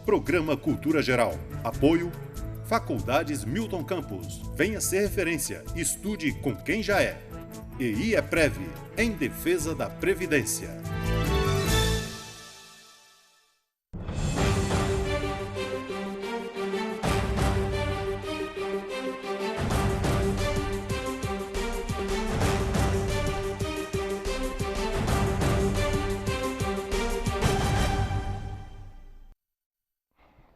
Programa Cultura Geral. Apoio Faculdades Milton Campos. Venha ser referência. Estude com quem já é. E IEPREV, em defesa da Previdência.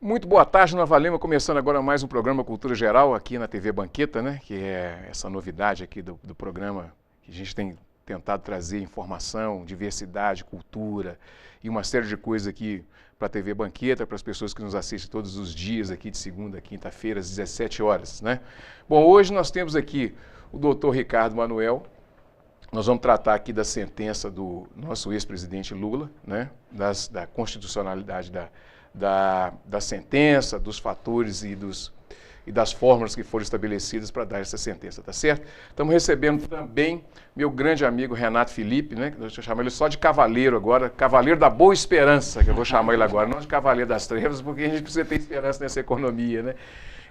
Muito boa tarde, Nova Lima, começando agora mais um programa Cultura Geral aqui na TV Banqueta, né? Que é essa novidade aqui do programa que a gente tem tentado trazer informação, diversidade, cultura e uma série de coisas aqui para a TV Banqueta, para as pessoas que nos assistem todos os dias aqui de segunda a quinta-feira às 17 horas, né? Bom, hoje nós temos aqui o doutor Ricardo Manuel. Nós vamos tratar aqui da sentença do nosso ex-presidente Lula, né? Da constitucionalidade da sentença, dos fatores e das fórmulas que foram estabelecidas para dar essa sentença, tá certo? Estamos recebendo também meu grande amigo Renato Felipe, né? Eu vou chamar ele só de Cavaleiro agora, Cavaleiro da Boa Esperança, que eu vou chamar ele agora, não de Cavaleiro das Trevas, porque a gente precisa ter esperança nessa economia, né?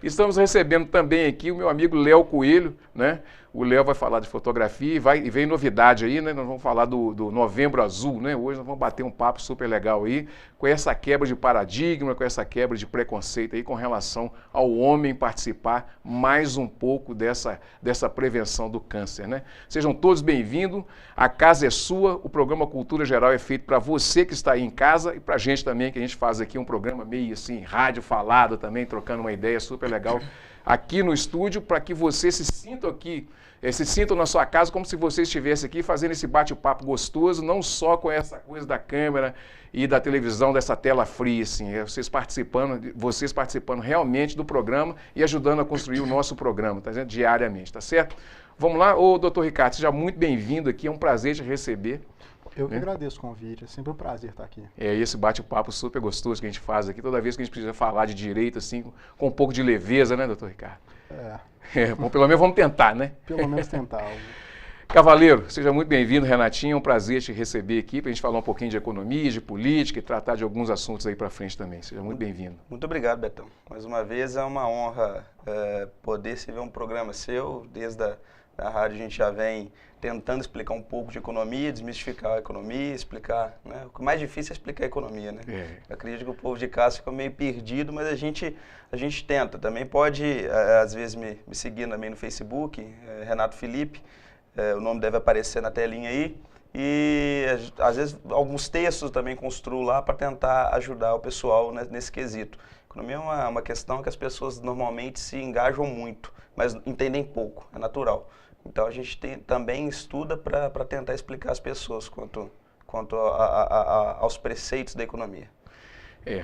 Estamos recebendo também aqui o meu amigo Léo Coelho, né? O Léo vai falar de fotografia e vem novidade aí, né? Nós vamos falar do Novembro Azul, né? Hoje nós vamos bater um papo super legal aí, com essa quebra de paradigma, com essa quebra de preconceito aí com relação ao homem participar mais um pouco dessa prevenção do câncer, né? Sejam todos bem-vindos, a casa é sua, o programa Cultura Geral é feito para você que está aí em casa e para a gente também, que a gente faz aqui um programa meio assim, rádio falado também, trocando uma ideia super legal aqui no estúdio, para que você se sinta aqui, se sintam na sua casa como se você estivesse aqui fazendo esse bate-papo gostoso, não só com essa coisa da câmera e da televisão, dessa tela fria, assim, vocês participando realmente do programa e ajudando a construir o nosso programa, tá certo? Diariamente, tá certo? Vamos lá, ô doutor Ricardo, seja muito bem-vindo aqui, é um prazer te receber. Eu que agradeço o convite, é sempre um prazer estar aqui. É esse bate-papo super gostoso que a gente faz aqui, toda vez que a gente precisa falar de direito, assim, com um pouco de leveza, né, doutor Ricardo? Bom, pelo menos vamos tentar, né? Pelo menos tentar. Cavaleiro, seja muito bem-vindo, Renatinho, é um prazer te receber aqui para a gente falar um pouquinho de economia, de política e tratar de alguns assuntos aí para frente também. Seja muito bem-vindo. Muito obrigado, Betão. Mais uma vez é uma honra poder se ver um programa seu. Desde a rádio a gente já vem tentando explicar um pouco de economia, desmistificar a economia, explicar, né? O mais difícil é explicar a economia, né? Eu acredito que o povo de casa fica meio perdido, mas a gente tenta. Também pode, às vezes, me seguir também no Facebook, Renato Felipe, o nome deve aparecer na telinha aí, e às vezes alguns textos também construo lá para tentar ajudar o pessoal nesse quesito. Economia é uma questão que as pessoas normalmente se engajam muito, mas entendem pouco, é natural. Então a gente também estuda para tentar explicar às pessoas quanto aos preceitos da economia.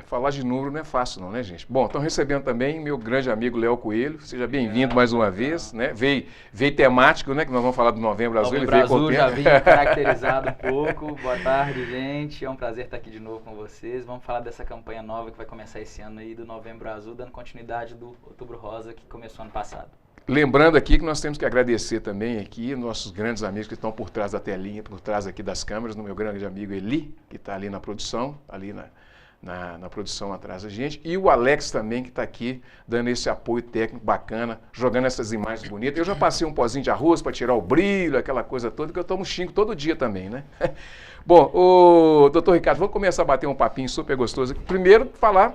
Falar de número não é fácil não, né, gente? Bom, estão recebendo também meu grande amigo Léo Coelho, seja bem-vindo mais uma vez, né? Veio temático, né, que nós vamos falar do Novembro Azul. Novembro Azul já vim caracterizado um pouco. Boa tarde, gente, é um prazer estar aqui de novo com vocês. Vamos falar dessa campanha nova que vai começar esse ano aí do Novembro Azul, dando continuidade do Outubro Rosa que começou ano passado. Lembrando aqui que nós temos que agradecer também aqui nossos grandes amigos que estão por trás da telinha, por trás aqui das câmeras, no meu grande amigo Eli, que está ali na produção, ali na produção atrás da gente, e o Alex também, que está aqui dando esse apoio técnico bacana, jogando essas imagens bonitas. Eu já passei um pozinho de arroz para tirar o brilho, aquela coisa toda, que eu tomo xingo todo dia também, né? Bom, doutor Ricardo, vamos começar a bater um papinho super gostoso. Primeiro,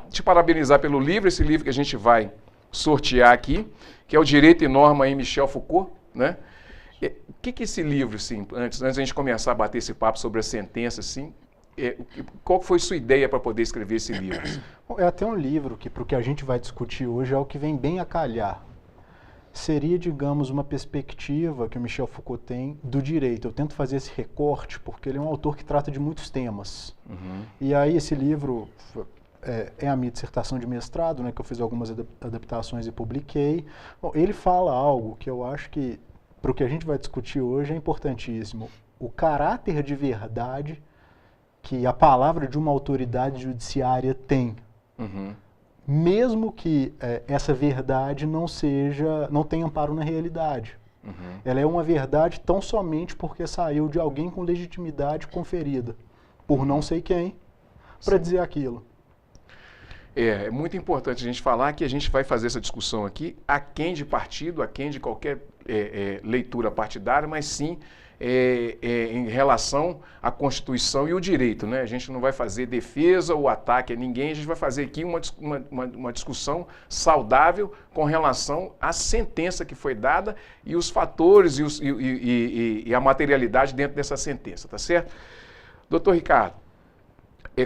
te parabenizar pelo livro, esse livro que a gente vai sortear aqui, que é o Direito e Norma em Michel Foucault, né? O que esse livro, assim, antes da gente começar a bater esse papo sobre a sentença, assim, qual foi sua ideia para poder escrever esse livro? Bom, é até um livro que, para o que a gente vai discutir hoje, é o que vem bem a calhar. Seria, digamos, uma perspectiva que o Michel Foucault tem do direito. Eu tento fazer esse recorte porque ele é um autor que trata de muitos temas. E aí esse livro é a minha dissertação de mestrado, né, que eu fiz algumas adaptações e publiquei. Bom, ele fala algo que eu acho que, para o que a gente vai discutir hoje, é importantíssimo. O caráter de verdade que a palavra de uma autoridade judiciária tem. Mesmo que essa verdade não tenha amparo na realidade. Ela é uma verdade tão somente porque saiu de alguém com legitimidade conferida por não sei quem para dizer aquilo. É muito importante a gente falar que a gente vai fazer essa discussão aqui aquém de partido, aquém de qualquer leitura partidária, mas sim em relação à Constituição e o direito, né? A gente não vai fazer defesa ou ataque a ninguém, a gente vai fazer aqui uma discussão saudável com relação à sentença que foi dada e os fatores e a materialidade dentro dessa sentença, tá certo? Doutor Ricardo,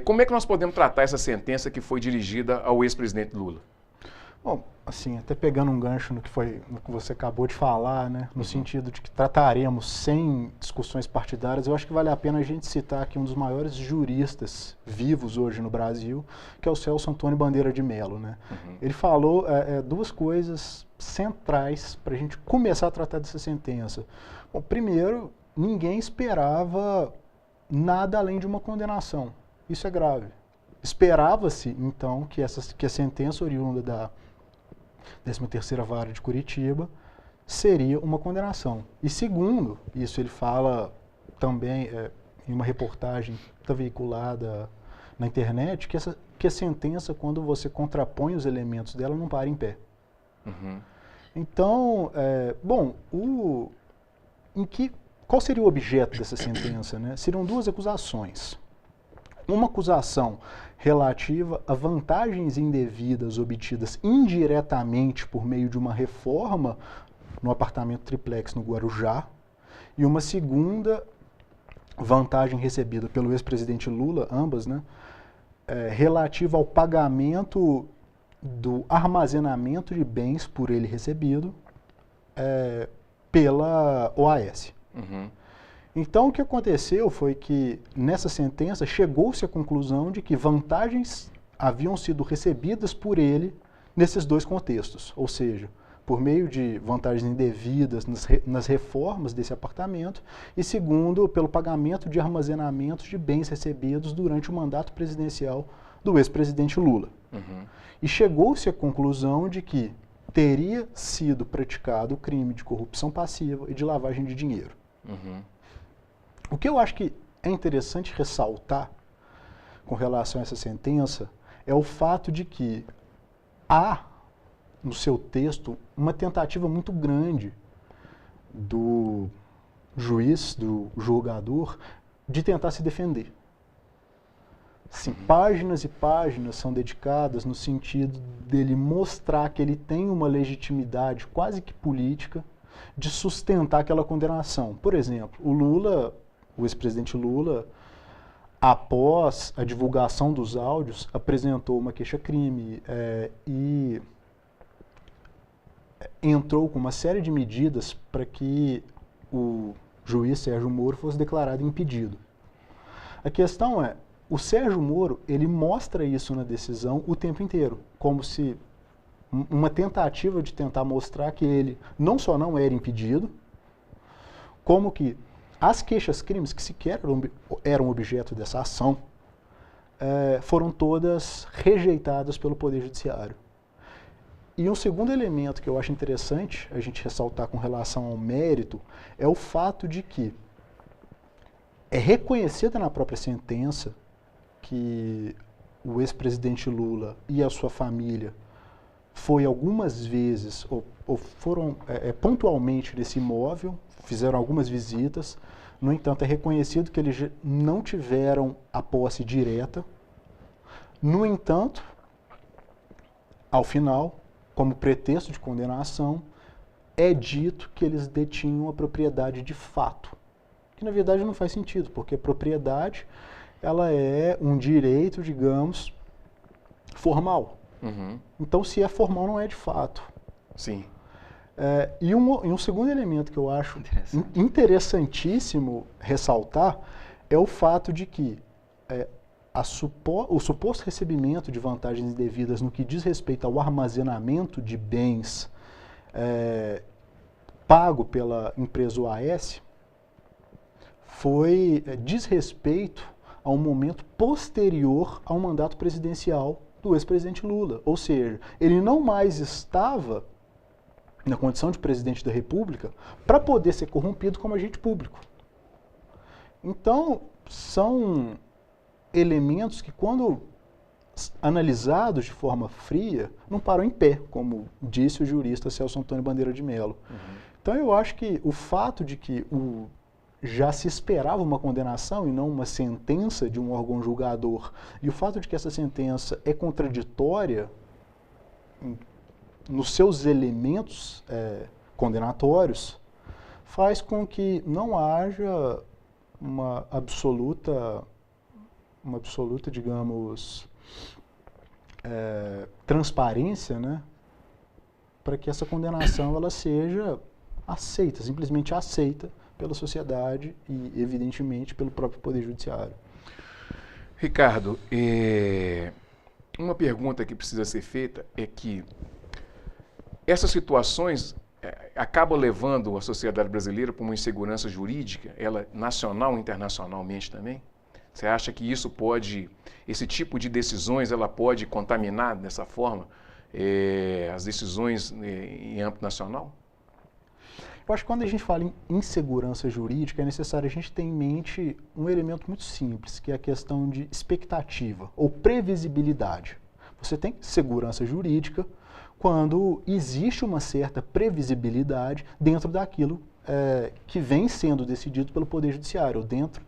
como é que nós podemos tratar essa sentença que foi dirigida ao ex-presidente Lula? Bom, assim, até pegando um gancho no que você acabou de falar, né, no sentido de que trataremos sem discussões partidárias, eu acho que vale a pena a gente citar aqui um dos maiores juristas vivos hoje no Brasil, que é o Celso Antônio Bandeira de Mello, né? Ele falou duas coisas centrais para a gente começar a tratar dessa sentença. Bom, primeiro, ninguém esperava nada além de uma condenação. Isso é grave. Esperava-se, então, que a sentença oriunda da 13ª Vara de Curitiba seria uma condenação. E segundo, isso ele fala também em uma reportagem que está veiculada na internet, que a sentença, quando você contrapõe os elementos dela, não para em pé. Então, qual seria o objeto dessa sentença, né? Seriam duas acusações. Uma acusação relativa a vantagens indevidas obtidas indiretamente por meio de uma reforma no apartamento triplex no Guarujá, e uma segunda vantagem recebida pelo ex-presidente Lula, ambas, né, relativa ao pagamento do armazenamento de bens por ele recebido pela OAS. Então, o que aconteceu foi que, nessa sentença, chegou-se à conclusão de que vantagens haviam sido recebidas por ele nesses dois contextos, ou seja, por meio de vantagens indevidas nas reformas desse apartamento e, segundo, pelo pagamento de armazenamentos de bens recebidos durante o mandato presidencial do ex-presidente Lula. E chegou-se à conclusão de que teria sido praticado o crime de corrupção passiva e de lavagem de dinheiro. O que eu acho que é interessante ressaltar com relação a essa sentença é o fato de que há, no seu texto, uma tentativa muito grande do juiz, do julgador, de tentar se defender. Sim, páginas e páginas são dedicadas no sentido dele mostrar que ele tem uma legitimidade quase que política de sustentar aquela condenação. Por exemplo, o ex-presidente Lula, após a divulgação dos áudios, apresentou uma queixa-crime e entrou com uma série de medidas para que o juiz Sérgio Moro fosse declarado impedido. A questão é, o Sérgio Moro, ele mostra isso na decisão o tempo inteiro, como se uma tentativa de tentar mostrar que ele não só não era impedido, como que as queixas-crimes, que sequer eram objeto dessa ação, foram todas rejeitadas pelo Poder Judiciário. E um segundo elemento que eu acho interessante a gente ressaltar com relação ao mérito é o fato de que é reconhecida na própria sentença que o ex-presidente Lula e a sua família foi algumas vezes, ou foram pontualmente nesse imóvel, fizeram algumas visitas. No entanto, é reconhecido que eles não tiveram a posse direta. No entanto, ao final, como pretexto de condenação, é dito que eles detinham a propriedade de fato. Que na verdade não faz sentido, porque a propriedade ela é um direito, digamos, formal. Então, se é formal, não é de fato. Sim. E um segundo elemento que eu acho interessantíssimo ressaltar é o fato de que o suposto recebimento de vantagens indevidas no que diz respeito ao armazenamento de bens pago pela empresa OAS foi desrespeito a um momento posterior ao mandato presidencial do ex-presidente Lula. Ou seja, ele não mais estava na condição de presidente da República para poder ser corrompido como agente público. Então, são elementos que, quando analisados de forma fria, não param em pé, como disse o jurista Celso Antônio Bandeira de Mello. Então eu acho que o fato de que já se esperava uma condenação e não uma sentença de um órgão julgador, e o fato de que essa sentença é contraditória nos seus elementos condenatórios, faz com que não haja uma absoluta, digamos, transparência, né, para que essa condenação ela seja aceita, simplesmente aceita pela sociedade e, evidentemente, pelo próprio Poder Judiciário. Ricardo, uma pergunta que precisa ser feita é que essas situações acabam levando a sociedade brasileira para uma insegurança jurídica, ela nacional e internacionalmente também? Você acha que isso pode, esse tipo de decisões, ela pode contaminar dessa forma as decisões em âmbito nacional? Eu acho que quando a gente fala em insegurança jurídica, é necessário a gente ter em mente um elemento muito simples, que é a questão de expectativa ou previsibilidade. Você tem segurança jurídica quando existe uma certa previsibilidade dentro daquilo que vem sendo decidido pelo Poder Judiciário, ou dentro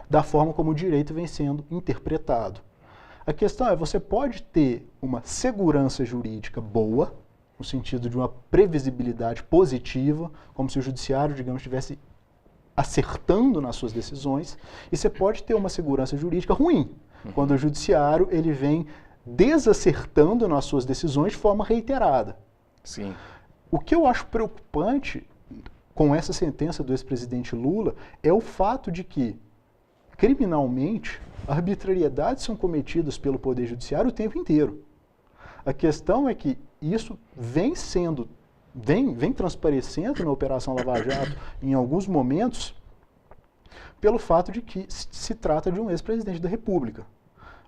da forma como o direito vem sendo interpretado. A questão é, você pode ter uma segurança jurídica boa, no sentido de uma previsibilidade positiva, como se o judiciário, digamos, estivesse acertando nas suas decisões, e você pode ter uma segurança jurídica ruim, quando o judiciário ele vem desacertando nas suas decisões de forma reiterada. Sim. O que eu acho preocupante com essa sentença do ex-presidente Lula é o fato de que, criminalmente, arbitrariedades são cometidas pelo Poder Judiciário o tempo inteiro. A questão é que isso vem transparecendo na Operação Lava Jato em alguns momentos pelo fato de que se trata de um ex-presidente da República.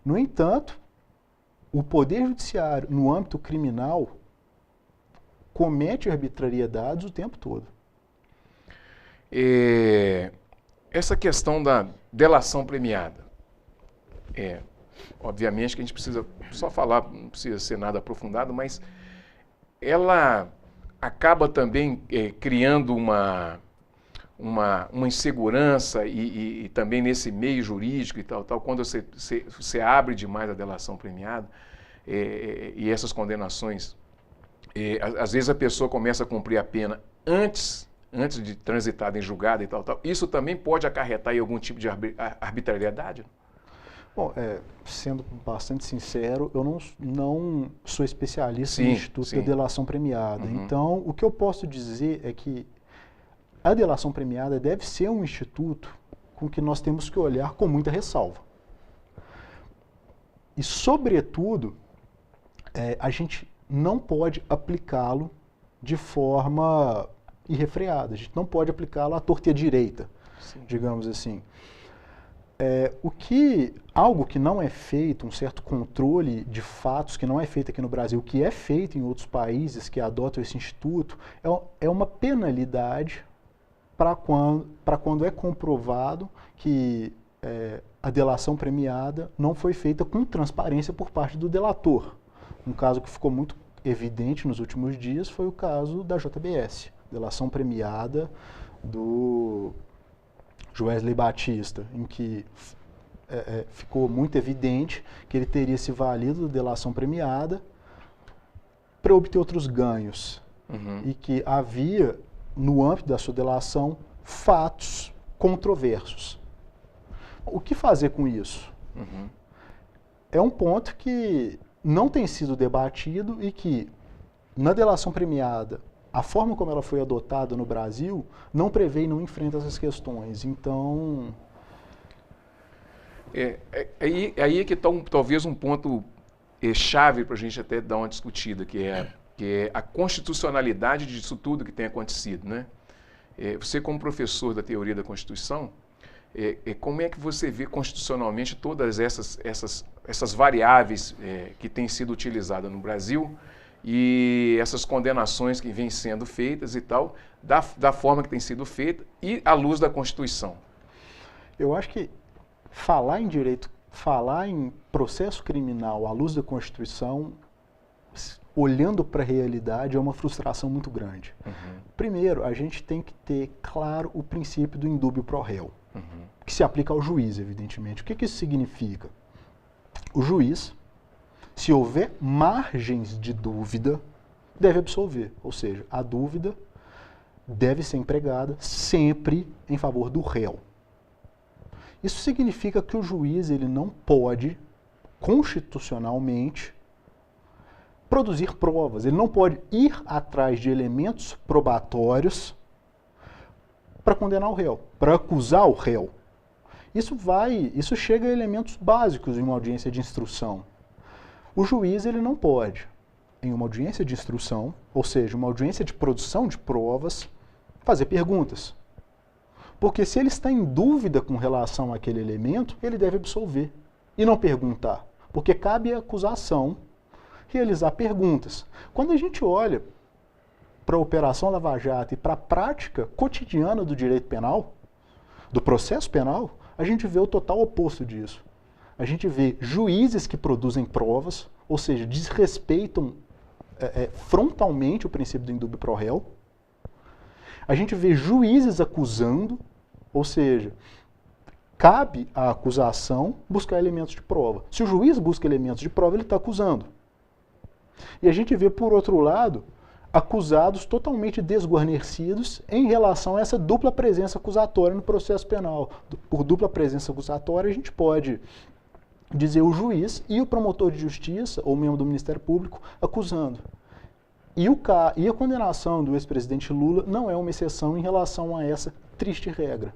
No entanto, o Poder Judiciário, no âmbito criminal, comete arbitrariedades o tempo todo. Essa questão da delação premiada, obviamente que a gente precisa só falar, não precisa ser nada aprofundado, mas ela acaba também criando uma insegurança e também nesse meio jurídico e tal, quando você abre demais a delação premiada e essas condenações, às vezes a pessoa começa a cumprir a pena antes de transitada em julgado e tal. Isso também pode acarretar em algum tipo de arbitrariedade? Bom, sendo bastante sincero, eu não sou especialista no Instituto da Delação Premiada. Então, o que eu posso dizer é que a delação premiada deve ser um instituto com que nós temos que olhar com muita ressalva. E, sobretudo, a gente não pode aplicá-lo de forma irrefreada. A gente não pode aplicá-lo à torta e à direita, digamos assim. Algo que não é feito, um certo controle de fatos que não é feito aqui no Brasil, que é feito em outros países que adotam esse instituto, é uma penalidade para quando é comprovado que a delação premiada não foi feita com transparência por parte do delator. Um caso que ficou muito evidente nos últimos dias foi o caso da JBS, delação premiada do Joesley Batista, em que ficou muito evidente que ele teria se valido da delação premiada para obter outros ganhos. E que havia, no âmbito da sua delação, fatos controversos. O que fazer com isso? É um ponto que não tem sido debatido e que, na delação premiada, a forma como ela foi adotada no Brasil não prevê e não enfrenta essas questões. Então... Aí é que está talvez um ponto chave para a gente até dar uma discutida, que é a constitucionalidade disso tudo que tem acontecido, né? Você, como professor da teoria da Constituição, como é que você vê constitucionalmente todas essas variáveis que têm sido utilizadas no Brasil e essas condenações que vêm sendo feitas e tal, da forma que tem sido feita e à luz da Constituição? Eu acho que falar em direito falar em processo criminal à luz da Constituição, olhando para a realidade, é uma frustração muito grande. Primeiro, a gente tem que ter claro o princípio do indúbio pro réu, que se aplica ao juiz, evidentemente. O que isso significa? O juiz, se houver margens de dúvida, deve absolver. Ou seja, a dúvida deve ser empregada sempre em favor do réu. Isso significa que o juiz ele não pode, constitucionalmente, produzir provas. Ele não pode ir atrás de elementos probatórios para condenar o réu, para acusar o réu. Isso chega a elementos básicos em uma audiência de instrução. O juiz ele não pode, em uma audiência de instrução, ou seja, uma audiência de produção de provas, fazer perguntas. Porque se ele está em dúvida com relação àquele elemento, ele deve absolver e não perguntar. Porque cabe à acusação realizar perguntas. Quando a gente olha para a Operação Lava Jato e para a prática cotidiana do direito penal, do processo penal, a gente vê o total oposto disso. A gente vê juízes que produzem provas, ou seja, desrespeitam frontalmente o princípio do indúbio pro réu. A gente vê juízes acusando, ou seja, cabe à acusação buscar elementos de prova. Se o juiz busca elementos de prova, ele está acusando. E a gente vê, por outro lado, acusados totalmente desguarnecidos em relação a essa dupla presença acusatória no processo penal. Por dupla presença acusatória, a gente pode dizer o juiz e o promotor de justiça, ou membro do Ministério Público, acusando. E a condenação do ex-presidente Lula não é uma exceção em relação a essa triste regra.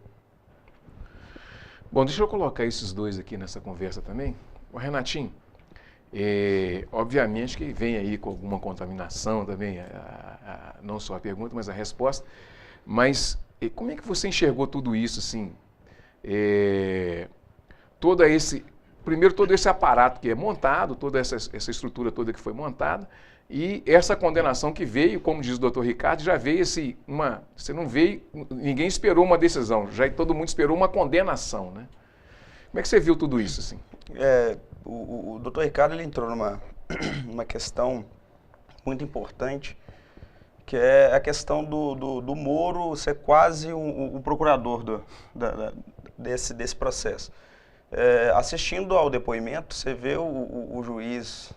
Bom, deixa eu colocar esses dois aqui nessa conversa também. O Renatinho, obviamente que vem aí com alguma contaminação também, não só a pergunta, mas a resposta. Mas como é que você enxergou tudo isso, assim? Primeiro, todo esse aparato que é montado, toda essa estrutura toda que foi montada, e essa condenação que veio, como diz o doutor Ricardo, já veio você não veio, ninguém esperou uma decisão, já todo mundo esperou uma condenação, né? Como é que você viu tudo isso, assim? O doutor Ricardo ele entrou numa questão muito importante, que é a questão do Moro ser quase o procurador desse processo. Assistindo ao depoimento, você vê o juiz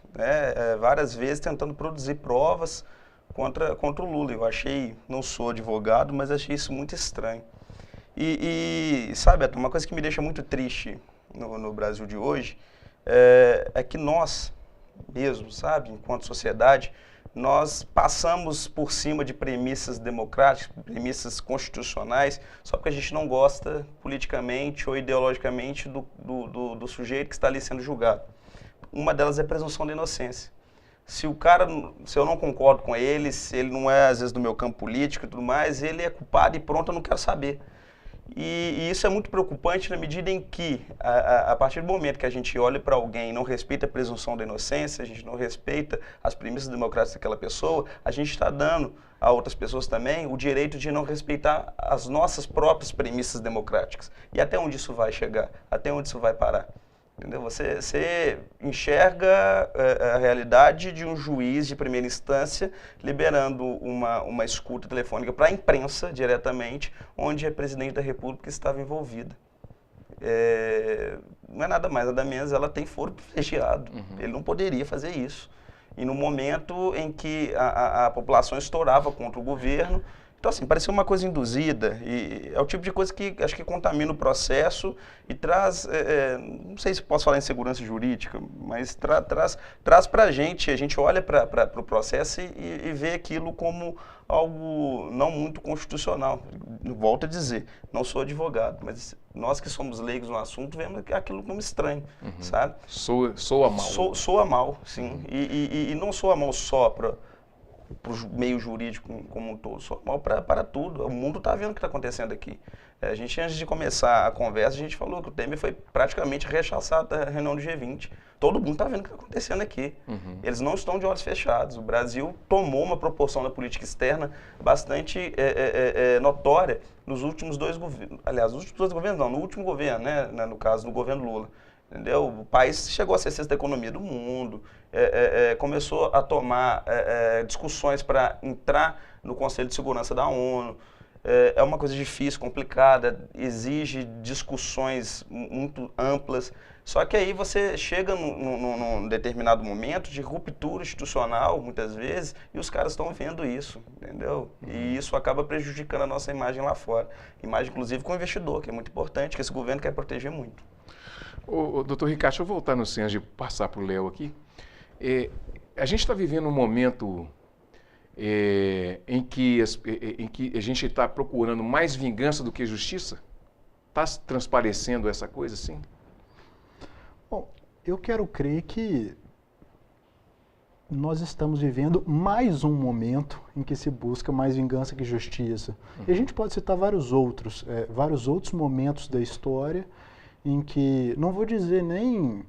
várias vezes tentando produzir provas contra o Lula. Eu achei, não sou advogado, mas achei isso muito estranho. E sabe, uma coisa que me deixa muito triste no Brasil de hoje é que nós mesmo, sabe, enquanto sociedade, nós passamos por cima de premissas democráticas, premissas constitucionais, só porque a gente não gosta politicamente ou ideologicamente do sujeito que está ali sendo julgado. Uma delas é a presunção da inocência. Se eu não concordo com ele, se ele não é, às vezes, do meu campo político e tudo mais, ele é culpado e pronto, eu não quero saber. E isso é muito preocupante na medida em que, a partir do momento que a gente olha para alguém e não respeita a presunção da inocência, a gente não respeita as premissas democráticas daquela pessoa, a gente está dando a outras pessoas também o direito de não respeitar as nossas próprias premissas democráticas. E até onde isso vai chegar? Até onde isso vai parar? Entendeu? Você enxerga a realidade de um juiz de primeira instância liberando uma escuta telefônica para a imprensa diretamente, onde a presidente da República estava envolvida. Não é nada mais, nada menos, ela tem foro privilegiado. Ele não poderia fazer isso. E no momento em que a população estourava contra o governo, então, assim, pareceu uma coisa induzida, e é o tipo de coisa que acho que contamina o processo e traz, não sei se posso falar em segurança jurídica, mas traz para a gente olha para o processo e vê aquilo como algo não muito constitucional. Volto a dizer, não sou advogado, mas nós que somos leigos no assunto vemos aquilo como estranho, sabe? Soa mal. Soa mal, sim, e não soa mal só para o meio jurídico como um todo, só mal para tudo. O mundo está vendo o que está acontecendo aqui. A gente, antes de começar a conversa, a gente falou que o Temer foi praticamente rechaçado da reunião do G20. Todo mundo está vendo o que está acontecendo aqui. Eles não estão de olhos fechados. O Brasil tomou uma proporção da política externa bastante notória nos últimos dois governos. Aliás, nos últimos dois governos não, no último governo, né, no caso, no governo Lula. entendeu? O país chegou a ser sexta economia do mundo, começou a tomar discussões para entrar no Conselho de Segurança da ONU. É uma coisa difícil, complicada, exige discussões muito amplas. Só que aí você chega num determinado momento de ruptura institucional, muitas vezes, e os caras estão vendo isso, entendeu? E isso acaba prejudicando a nossa imagem lá fora. Imagem, inclusive, com o investidor, que é muito importante, que esse governo quer proteger muito. Doutor Ricardo, deixa eu voltar no senso de passar para o Léo aqui. A gente está vivendo um momento em que a gente está procurando mais vingança do que justiça? Está transparecendo essa coisa, sim? Bom, eu quero crer que nós estamos vivendo mais um momento em que se busca mais vingança que justiça. E a gente pode citar vários outros momentos da história em que, não vou dizer nem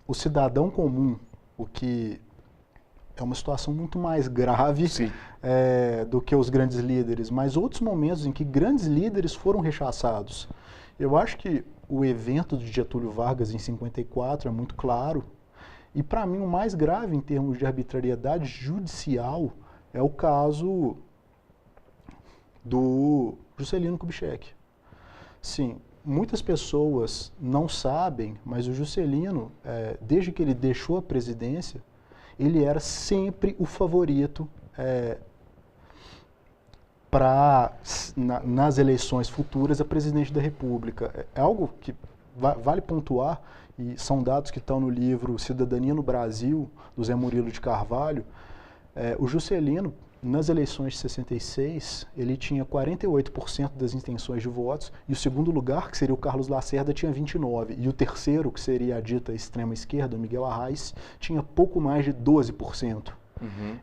o cidadão comum, o que é uma situação muito mais grave do que os grandes líderes, mas outros momentos em que grandes líderes foram rechaçados. Eu acho que o evento de Getúlio Vargas em 54 é muito claro, e para mim o mais grave em termos de arbitrariedade judicial é o caso do Juscelino Kubitschek. Sim, muitas pessoas não sabem, mas o Juscelino, desde que ele deixou a presidência, ele era sempre o favorito nas eleições futuras a presidente da República. É algo que vale pontuar, e são dados que estão no livro Cidadania no Brasil, do Zé Murilo de Carvalho. O Juscelino, nas eleições de 66, ele tinha 48% das intenções de votos, e o segundo lugar, que seria o Carlos Lacerda, tinha 29%, e o terceiro, que seria a dita extrema-esquerda, Miguel Arraes, tinha pouco mais de 12%.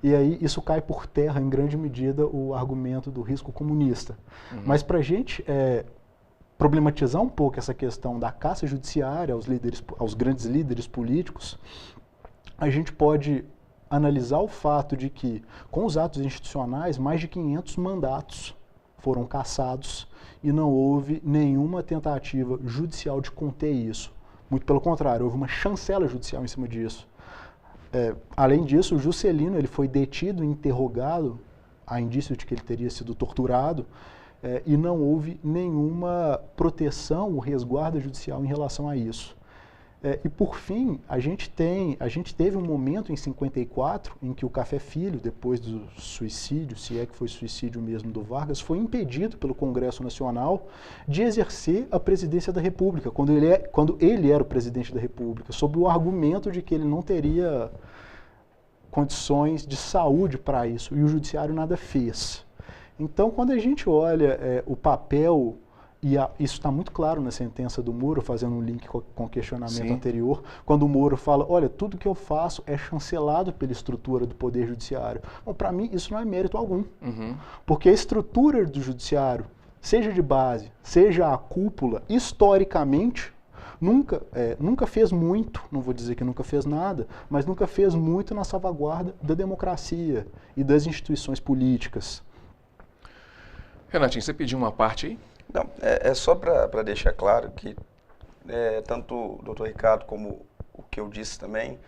E aí isso cai por terra, em grande medida, o argumento do risco comunista. Mas para a gente problematizar um pouco essa questão da caça judiciária aos grandes líderes políticos, a gente pode analisar o fato de que, com os atos institucionais, mais de 500 mandatos foram cassados e não houve nenhuma tentativa judicial de conter isso. Muito pelo contrário, houve uma chancela judicial em cima disso. Além disso, o Juscelino ele foi detido e interrogado, há indício de que ele teria sido torturado, e não houve nenhuma proteção ou resguardo judicial em relação a isso. E por fim, a gente teve um momento em 54 em que o Café Filho, depois do suicídio, se é que foi suicídio mesmo do Vargas, foi impedido pelo Congresso Nacional de exercer a presidência da República, quando ele era o presidente da República, sob o argumento de que ele não teria condições de saúde para isso, e o Judiciário nada fez. Então, quando a gente olha o papel, e isso está muito claro na sentença do Moro, fazendo um link com o questionamento anterior, quando o Moro fala, olha, tudo que eu faço é chancelado pela estrutura do Poder Judiciário. Bom, para mim, isso não é mérito algum, porque a estrutura do Judiciário, seja de base, seja a cúpula, historicamente, nunca fez muito, não vou dizer que nunca fez nada, mas nunca fez muito na salvaguarda da democracia e das instituições políticas. Renatinho, você pediu uma parte aí? Não, só para deixar claro que tanto o doutor Ricardo como o que eu disse também,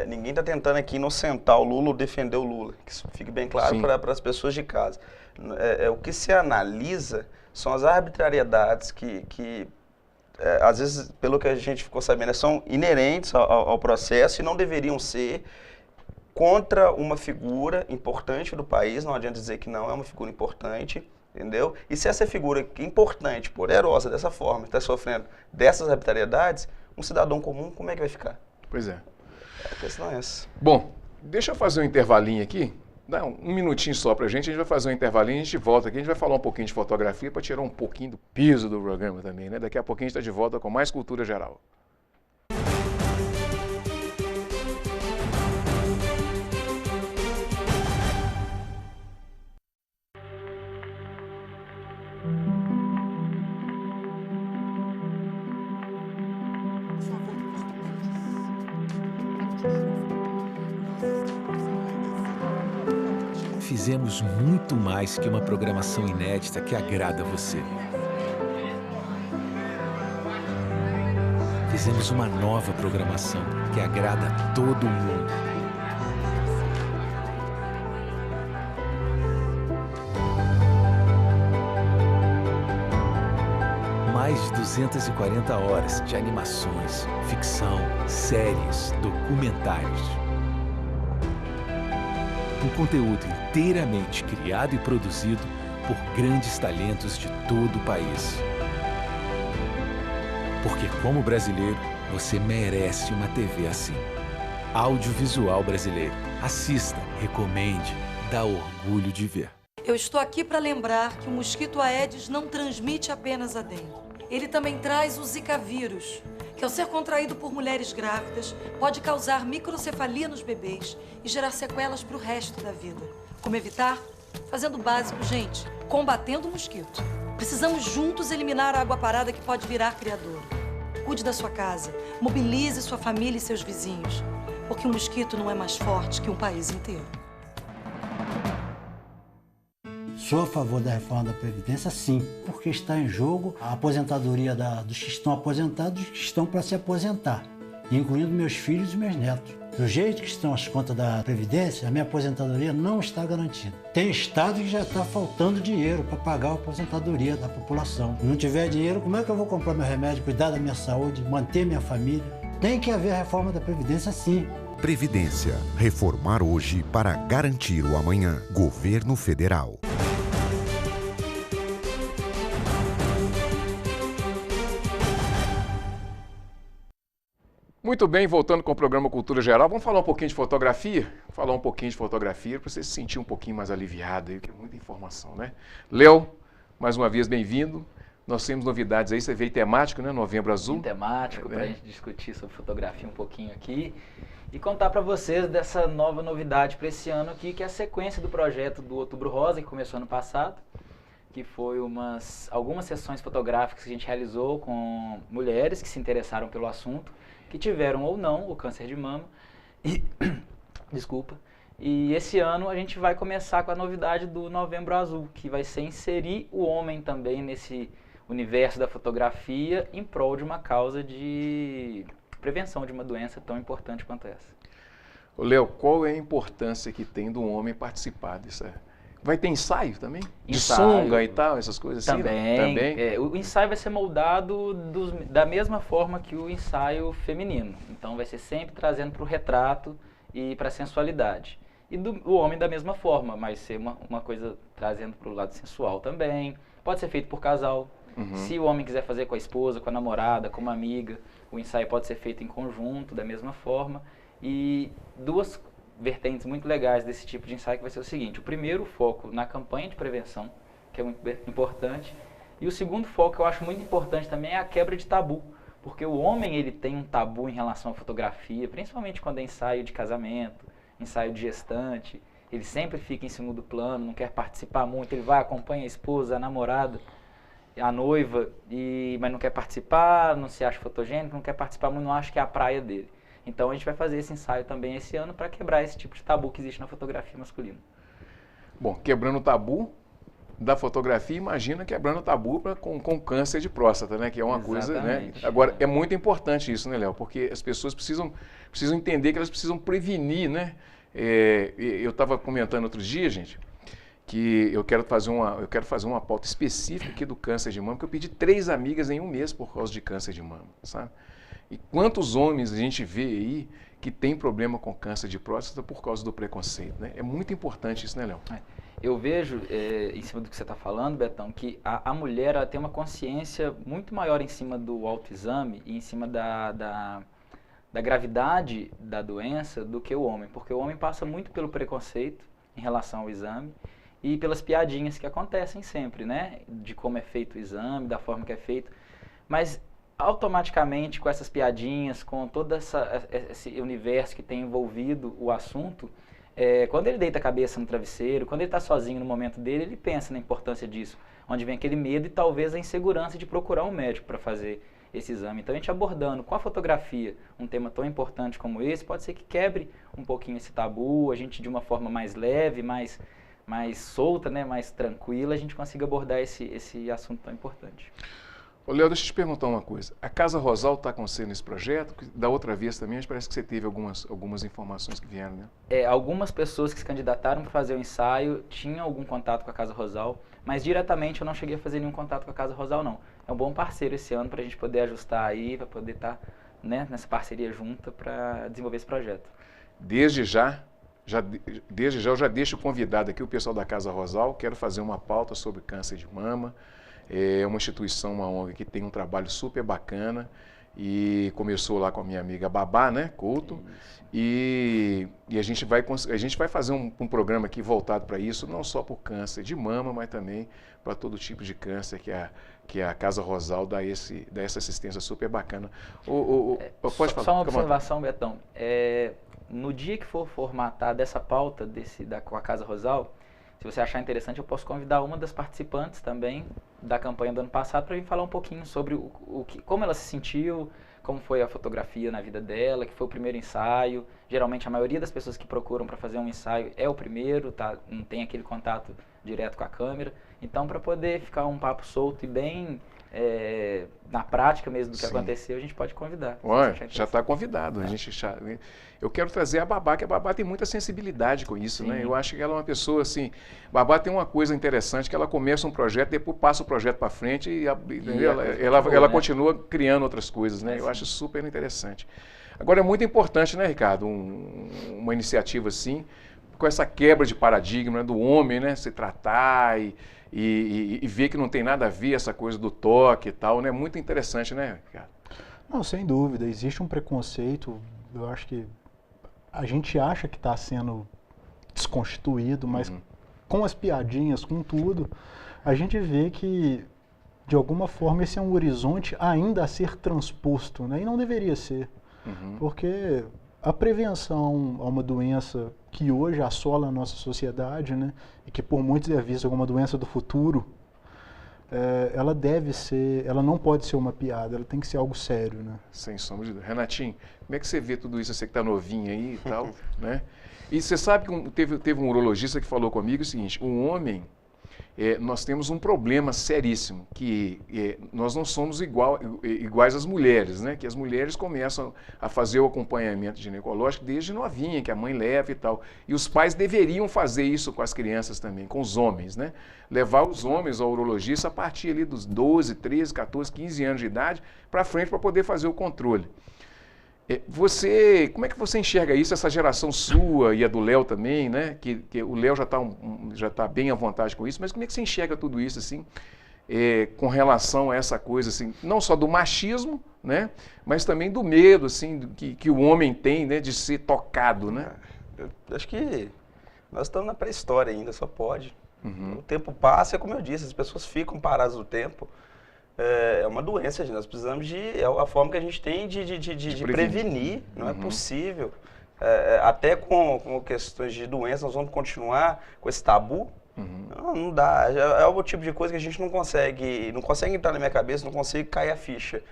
ninguém está tentando aqui inocentar o Lula ou defender o Lula, que isso fique bem claro para as pessoas de casa. O que se analisa são as arbitrariedades que às vezes, pelo que a gente ficou sabendo, são inerentes ao processo e não deveriam ser contra uma figura importante do país. Não adianta dizer que não é uma figura importante, entendeu? E se essa figura importante, poderosa dessa forma, está sofrendo dessas arbitrariedades, um cidadão comum, como é que vai ficar? Pois é. A questão é essa. Bom, deixa eu fazer um intervalinho aqui. Dá um minutinho só pra gente, a gente vai fazer um intervalinho, a gente volta aqui, a gente vai falar um pouquinho de fotografia para tirar um pouquinho do piso do programa também, né? Daqui a pouquinho a gente está de volta com mais Cultura Geral. Fizemos muito mais que uma programação inédita que agrada a você. fizemos uma nova programação que agrada a todo mundo. Mais de 240 horas de animações, ficção, séries, documentários. Um conteúdo inteiramente criado e produzido por grandes talentos de todo o país. Porque, como brasileiro, você merece uma TV assim. Audiovisual Brasileiro. Assista, recomende, dá orgulho de ver. Eu estou aqui para lembrar que o mosquito Aedes não transmite apenas a dengue. Ele também traz o Zika vírus, que ao ser contraído por mulheres grávidas, pode causar microcefalia nos bebês e gerar sequelas para o resto da vida. Como evitar? Fazendo o básico, gente, combatendo o mosquito. Precisamos juntos eliminar a água parada que pode virar criador. Cuide da sua casa, mobilize sua família e seus vizinhos, porque um mosquito não é mais forte que um país inteiro. Sou a favor da reforma da Previdência, sim, porque está em jogo a aposentadoria dos que estão aposentados e dos que estão para se aposentar, incluindo meus filhos e meus netos. Do jeito que estão as contas da Previdência, a minha aposentadoria não está garantida. Tem estado que já está faltando dinheiro para pagar a aposentadoria da população. Se não tiver dinheiro, como é que eu vou comprar meu remédio, cuidar da minha saúde, manter minha família? Tem que haver a reforma da Previdência, sim. Previdência. Reformar hoje para garantir o amanhã. Governo Federal. Muito bem, voltando com o programa Cultura Geral, vamos falar um pouquinho de fotografia? Falar um pouquinho de fotografia para você se sentir um pouquinho mais aliviado aí, que é muita informação, né? Léo, mais uma vez bem-vindo. Nós temos novidades aí, você veio temático, né? Novembro Azul. Sim, temático, para a gente discutir sobre fotografia um pouquinho aqui e contar para vocês dessa nova novidade para esse ano aqui, que é a sequência do projeto do Outubro Rosa, que começou ano passado, que foi algumas sessões fotográficas que a gente realizou com mulheres que se interessaram pelo assunto, que tiveram ou não o câncer de mama. Desculpa. E esse ano a gente vai começar com a novidade do Novembro Azul, que vai ser inserir o homem também nesse universo da fotografia em prol de uma causa de prevenção de uma doença tão importante quanto essa. Ô Léo, qual é a importância que tem do homem participar disso? Vai ter ensaio também? De sunga e tal, essas coisas também, assim? Também. O ensaio vai ser moldado da mesma forma que o ensaio feminino. Então vai ser sempre trazendo para o retrato e para a sensualidade. E o homem da mesma forma, mas ser uma coisa trazendo para o lado sensual também. Pode ser feito por casal. Se o homem quiser fazer com a esposa, com a namorada, com uma amiga, o ensaio pode ser feito em conjunto, da mesma forma. E duas vertentes muito legais desse tipo de ensaio que vai ser o seguinte: o primeiro, foco na campanha de prevenção, que é muito importante, e o segundo foco que eu acho muito importante também é a quebra de tabu, porque o homem ele tem um tabu em relação à fotografia, principalmente quando é ensaio de casamento, ensaio de gestante, ele sempre fica em segundo plano, não quer participar muito, ele vai, acompanha a esposa, a namorada, a noiva, mas não quer participar, não se acha fotogênico, não quer participar muito, não acha que é a praia dele. Então a gente vai fazer esse ensaio também esse ano para quebrar esse tipo de tabu que existe na fotografia masculina. Bom, quebrando o tabu da fotografia, imagina quebrando o tabu com câncer de próstata, né? Que é uma coisa, né? Agora, é muito importante isso, né, Léo? Porque as pessoas precisam entender que elas precisam prevenir, né? Eu estava comentando outro dia, gente, que eu quero fazer uma pauta específica aqui do câncer de mama, porque eu pedi 3 amigas em um mês por causa de câncer de mama, sabe? E quantos homens a gente vê aí que tem problema com câncer de próstata por causa do preconceito, né? É muito importante isso, né, Léo? Eu vejo, em cima do que você está falando, Betão, que a mulher ela tem uma consciência muito maior em cima do autoexame e em cima da gravidade da doença do que o homem, porque o homem passa muito pelo preconceito em relação ao exame e pelas piadinhas que acontecem sempre, né? De como é feito o exame, da forma que é feito, mas automaticamente com essas piadinhas, com todo esse universo que tem envolvido o assunto, quando ele deita a cabeça no travesseiro, quando ele está sozinho no momento dele, ele pensa na importância disso, onde vem aquele medo e talvez a insegurança de procurar um médico para fazer esse exame. Então a gente abordando com a fotografia um tema tão importante como esse, pode ser que quebre um pouquinho esse tabu, a gente de uma forma mais leve, mais solta, né, mais tranquila, a gente consiga abordar esse assunto tão importante. Ô, Léo, deixa eu te perguntar uma coisa. A Casa Rosal está com você nesse projeto? Da outra vez também, parece que você teve algumas informações que vieram, né? Algumas pessoas que se candidataram para fazer o ensaio tinham algum contato com a Casa Rosal, mas diretamente eu não cheguei a fazer nenhum contato com a Casa Rosal, não. É um bom parceiro esse ano para a gente poder ajustar aí, para poder estar nessa parceria junta para desenvolver esse projeto. Desde já eu já deixo convidado aqui o pessoal da Casa Rosal. Quero fazer uma pauta sobre câncer de mama. É uma instituição, uma ONG que tem um trabalho super bacana e começou lá com a minha amiga Babá, né, Couto, e a gente vai fazer um programa aqui voltado para isso, não só para o câncer de mama, mas também para todo tipo de câncer que a Casa Rosal dá essa assistência super bacana. Pode falar. Só uma observação, Betão. No dia que for formatar dessa pauta com a Casa Rosal, se você achar interessante, eu posso convidar uma das participantes também da campanha do ano passado para vir falar um pouquinho sobre como ela se sentiu, como foi a fotografia na vida dela, que foi o primeiro ensaio. Geralmente a maioria das pessoas que procuram para fazer um ensaio é o primeiro, tá? Não tem aquele contato direto com a câmera. Então, para poder ficar um papo solto e bem na prática mesmo do que aconteceu, a gente pode convidar. Já está convidado. Eu quero trazer a Babá, que a Babá tem muita sensibilidade com isso, né? Eu acho que ela é uma pessoa assim... Babá tem uma coisa interessante, que ela começa um projeto, depois passa o projeto para frente e ela continua criando outras coisas, né? Eu acho super interessante. Agora, é muito importante, né, Ricardo, uma iniciativa assim, com essa quebra de paradigma, né, do homem, né, se tratar e ver que não tem nada a ver essa coisa do toque e tal, né? Muito interessante, né, Ricardo? Não, sem dúvida. Existe um preconceito, eu acho que a gente acha que está sendo desconstituído, mas com as piadinhas, com tudo, a gente vê que, de alguma forma, esse é um horizonte ainda a ser transposto, né? E não deveria ser, porque a prevenção a uma doença que hoje assola a nossa sociedade, né, e que por muitos é vista como uma doença do futuro, ela não pode ser uma piada, ela tem que ser algo sério, né? Sem sombra de dúvida. Renatinho, como é que você vê tudo isso, você que está novinho aí e tal, né? E você sabe que teve um urologista que falou comigo o seguinte: um homem, nós temos um problema seríssimo, que nós não somos iguais às mulheres, né? Que as mulheres começam a fazer o acompanhamento ginecológico desde novinha, que a mãe leva e tal. E os pais deveriam fazer isso com as crianças também, com os homens, né? Levar os homens ao urologista a partir ali dos 12, 13, 14, 15 anos de idade para frente para poder fazer o controle. Como é que você enxerga isso, essa geração sua e a do Léo também, né? Que o Léo já tá bem à vontade com isso, mas como é que você enxerga tudo isso, assim, com relação a essa coisa, assim, não só do machismo, né? Mas também do medo, assim, que o homem tem, né? De ser tocado, né? Eu acho que nós estamos na pré-história ainda, só pode. O tempo passa, é como eu disse, as pessoas ficam paradas no tempo. É uma doença, gente. Nós precisamos é a forma que a gente tem de prevenir. Não é possível. Até com questões de doença, nós vamos continuar com esse tabu. Não dá. É o tipo de coisa que a gente não consegue entrar na minha cabeça, não consegue cair a ficha.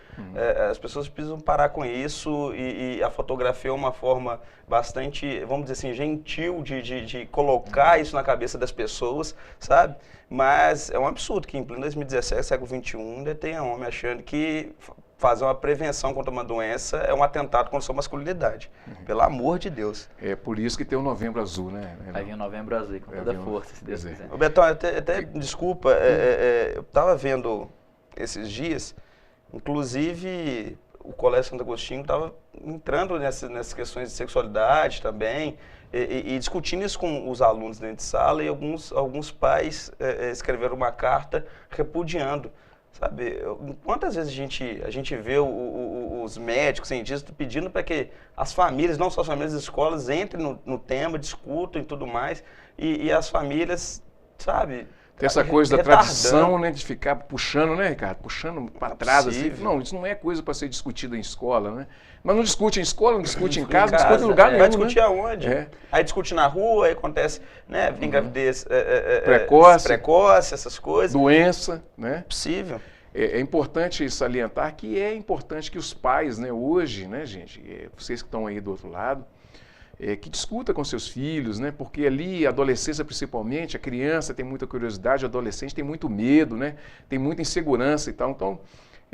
As pessoas precisam parar com isso e a fotografia é uma forma bastante, vamos dizer assim, gentil de colocar isso na cabeça das pessoas, sabe? Mas é um absurdo que em pleno 2017, século XXI, ainda tenha homem achando que fazer uma prevenção contra uma doença é um atentado contra a sua masculinidade. Pelo amor de Deus. É por isso que tem o Novembro Azul, né? Vai vir o Novembro Azul com toda força, se Deus quiser. Ô Betão, até desculpa, eu estava vendo esses dias, inclusive o Colégio Santo Agostinho estava entrando nessas questões de sexualidade também, e discutindo isso com os alunos dentro de sala, e alguns pais escreveram uma carta repudiando. Sabe, quantas vezes a gente vê os médicos, cientistas pedindo para que as famílias, não só as famílias das escolas, entrem no tema, discutam e tudo mais, e as famílias, sabe... Tem essa coisa da tradição, né, de ficar puxando, né, Ricardo? Puxando para trás, assim. Não, isso não é coisa para ser discutida em escola, né? Mas não discute em escola, não discute em casa, não discute em lugar nenhum, vai discutir né? aonde? Aí discute na rua, aí acontece, né, vem gravidez precoce, essas coisas. Doença, né? Possível. É importante salientar que é importante que os pais, né, hoje, né, gente, vocês que estão aí do outro lado, que discuta com seus filhos, né? Porque ali, a adolescência principalmente, a criança tem muita curiosidade, o adolescente tem muito medo, né? Tem muita insegurança e tal. Então,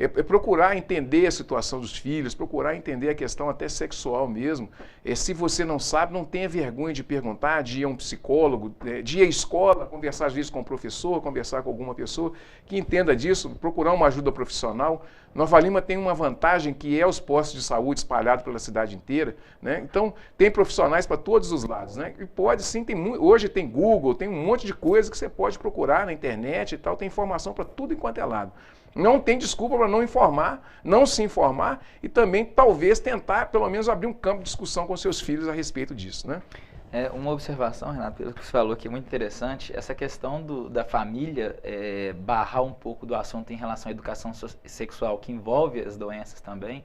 procurar entender a situação dos filhos, procurar entender a questão até sexual mesmo. Se você não sabe, não tenha vergonha de perguntar, de ir a um psicólogo, de ir à escola, conversar às vezes com o professor, conversar com alguma pessoa que entenda disso, procurar uma ajuda profissional. Nova Lima tem uma vantagem que é os postos de saúde espalhados pela cidade inteira, né? Então, tem profissionais para todos os lados, né? E pode sim, hoje tem Google, tem um monte de coisa que você pode procurar na internet e tal, tem informação para tudo enquanto é lado. Não tem desculpa para não informar, não se informar e também talvez tentar pelo menos abrir um campo de discussão com seus filhos a respeito disso, né? Uma observação, Renato, pelo que você falou aqui, muito interessante, essa questão da família barrar um pouco do assunto em relação à educação sexual, que envolve as doenças também.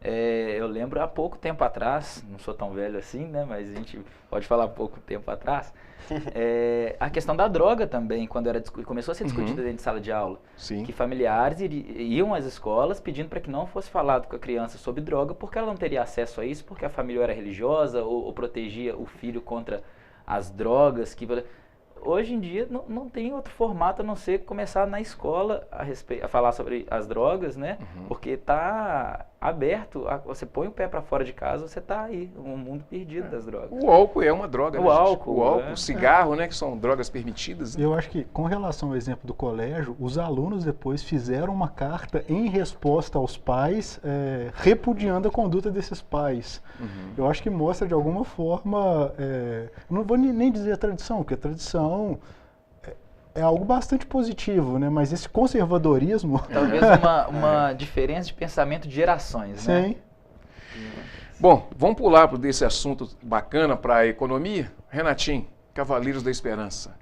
Eu lembro há pouco tempo atrás, não sou tão velho assim, né, mas a gente pode falar pouco tempo atrás, a questão da droga também, quando começou a ser discutida dentro de sala de aula. Sim. Que familiares iam às escolas pedindo para que não fosse falado com a criança sobre droga, porque ela não teria acesso a isso, porque a família era religiosa ou protegia o filho contra as drogas. Hoje em dia não tem outro formato a não ser começar na escola a falar sobre as drogas, né? Porque está aberto, você põe o pé para fora de casa, você está aí, um mundo perdido das drogas. O álcool é uma droga, né, o álcool, o cigarro, né, que são drogas permitidas. Eu acho que, com relação ao exemplo do colégio, os alunos depois fizeram uma carta em resposta aos pais, repudiando a conduta desses pais. Eu acho que mostra, de alguma forma, não vou nem dizer a tradição, porque a tradição é algo bastante positivo, né? Mas esse conservadorismo... Talvez uma diferença de pensamento de gerações, né? Sim. Bom, vamos pular desse assunto bacana para a economia. Renatinho, Cavaleiros da Esperança.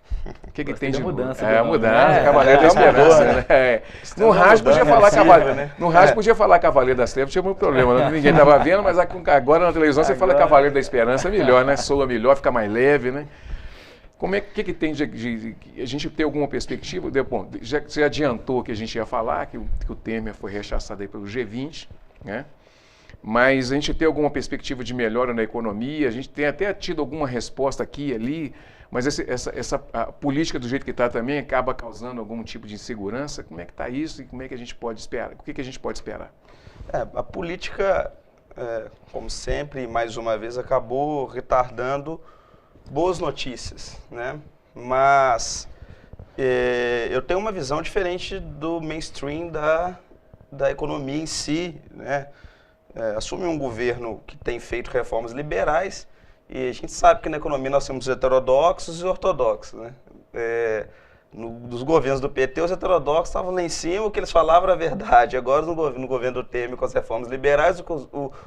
O que tem de mudança? Mudança, Cavaleiro da Esperança. Né? No rádio podia falar Cavaleiro, né? No rádio podia falar Cavaleiro das Trevas, não tinha muito problema, né? Ninguém estava vendo, mas agora na televisão você fala Cavaleiro da Esperança, é melhor, né? Soa melhor, fica mais leve, né? Como é que tem a gente tem alguma perspectiva? Bom, você adiantou que a gente ia falar, que o Temer foi rechaçado aí pelo G20, né? Mas a gente tem alguma perspectiva de melhora na economia? A gente tem até tido alguma resposta aqui e ali, mas a política do jeito que está também acaba causando algum tipo de insegurança. Como é que está isso e como é que a gente pode esperar? O que a gente pode esperar? A política, como sempre, mais uma vez, acabou retardando boas notícias, né? Mas eu tenho uma visão diferente do mainstream da economia em si, né? Assume um governo que tem feito reformas liberais e a gente sabe que na economia nós temos os heterodoxos e os ortodoxos, né? Dos governos do PT, os heterodoxos estavam lá em cima, o que eles falavam era a verdade. Agora, no governo do Temer, com as reformas liberais,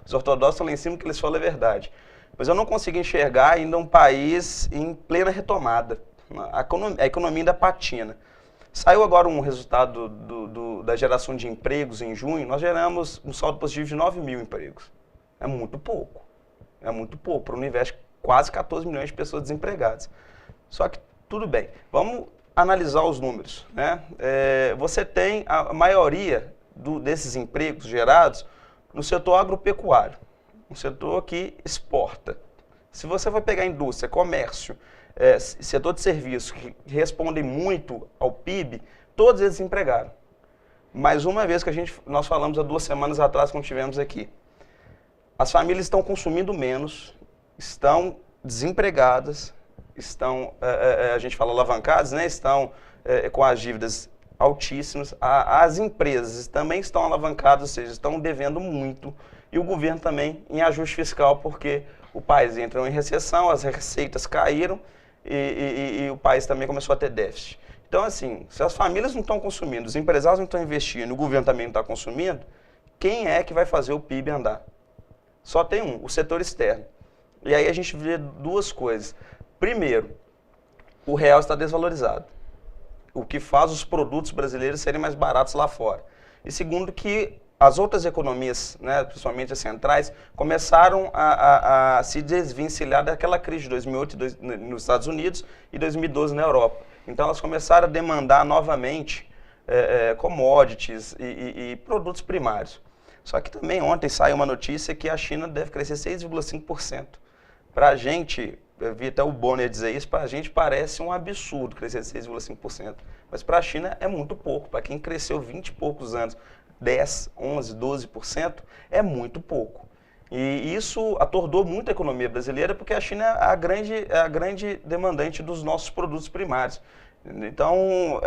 os ortodoxos estão lá em cima, o que eles falam é verdade. Mas eu não consigo enxergar ainda um país em plena retomada. A economia ainda patina. Saiu agora um resultado da geração de empregos em junho, nós geramos um saldo positivo de 9 mil empregos. É muito pouco. É muito pouco para um universo de quase 14 milhões de pessoas desempregadas. Só que, tudo bem, vamos analisar os números, né? Você tem a maioria desses empregos gerados no setor agropecuário. Um setor que exporta. Se você vai pegar indústria, comércio, setor de serviços, que respondem muito ao PIB, todos eles empregaram. Mais uma vez que nós falamos há 2 semanas atrás, quando estivemos aqui. As famílias estão consumindo menos, estão desempregadas, estão, a gente fala alavancadas, né? Estão com as dívidas altíssimas. As empresas também estão alavancadas, ou seja, estão devendo muito. E o governo também em ajuste fiscal, porque o país entrou em recessão, as receitas caíram e o país também começou a ter déficit. Então, assim, se as famílias não estão consumindo, os empresários não estão investindo, o governo também não está consumindo, quem é que vai fazer o PIB andar? Só tem o setor externo. E aí a gente vê 2 coisas. Primeiro, o real está desvalorizado, o que faz os produtos brasileiros serem mais baratos lá fora. E segundo, que as outras economias, né, principalmente as centrais, começaram a se desvencilhar daquela crise de 2008 nos Estados Unidos e 2012 na Europa. Então elas começaram a demandar novamente commodities e produtos primários. Só que também ontem saiu uma notícia que a China deve crescer 6,5%. Para a gente, eu vi até o Bonner dizer isso, para a gente parece um absurdo crescer 6,5%. Mas para a China é muito pouco, para quem cresceu 20 e poucos anos 10, 11, 12%, é muito pouco. E isso atordou muito a economia brasileira, porque a China é a grande demandante dos nossos produtos primários. Então,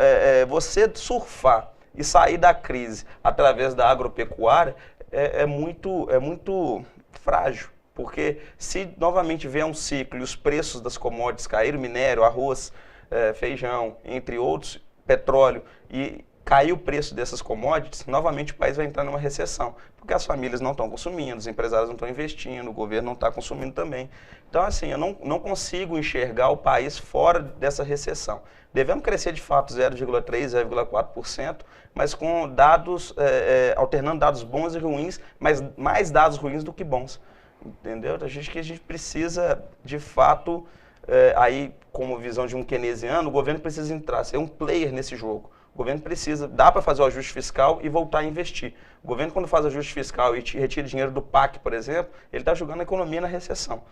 você surfar e sair da crise através da agropecuária é muito frágil. Porque se novamente vier um ciclo e os preços das commodities caíram, minério, arroz, feijão, entre outros, petróleo, e cair o preço dessas commodities, novamente o país vai entrar numa recessão. Porque as famílias não estão consumindo, os empresários não estão investindo, o governo não está consumindo também. Então, assim, eu não consigo enxergar o país fora dessa recessão. Devemos crescer de fato 0,3%, 0,4%, mas com dados, alternando dados bons e ruins, mas mais dados ruins do que bons. Entendeu? A gente precisa, de fato, aí como visão de um keynesiano, o governo precisa entrar, ser um player nesse jogo. O governo precisa, dá para fazer o ajuste fiscal e voltar a investir. O governo, quando faz o ajuste fiscal e retira dinheiro do PAC, por exemplo, ele está jogando a economia na recessão.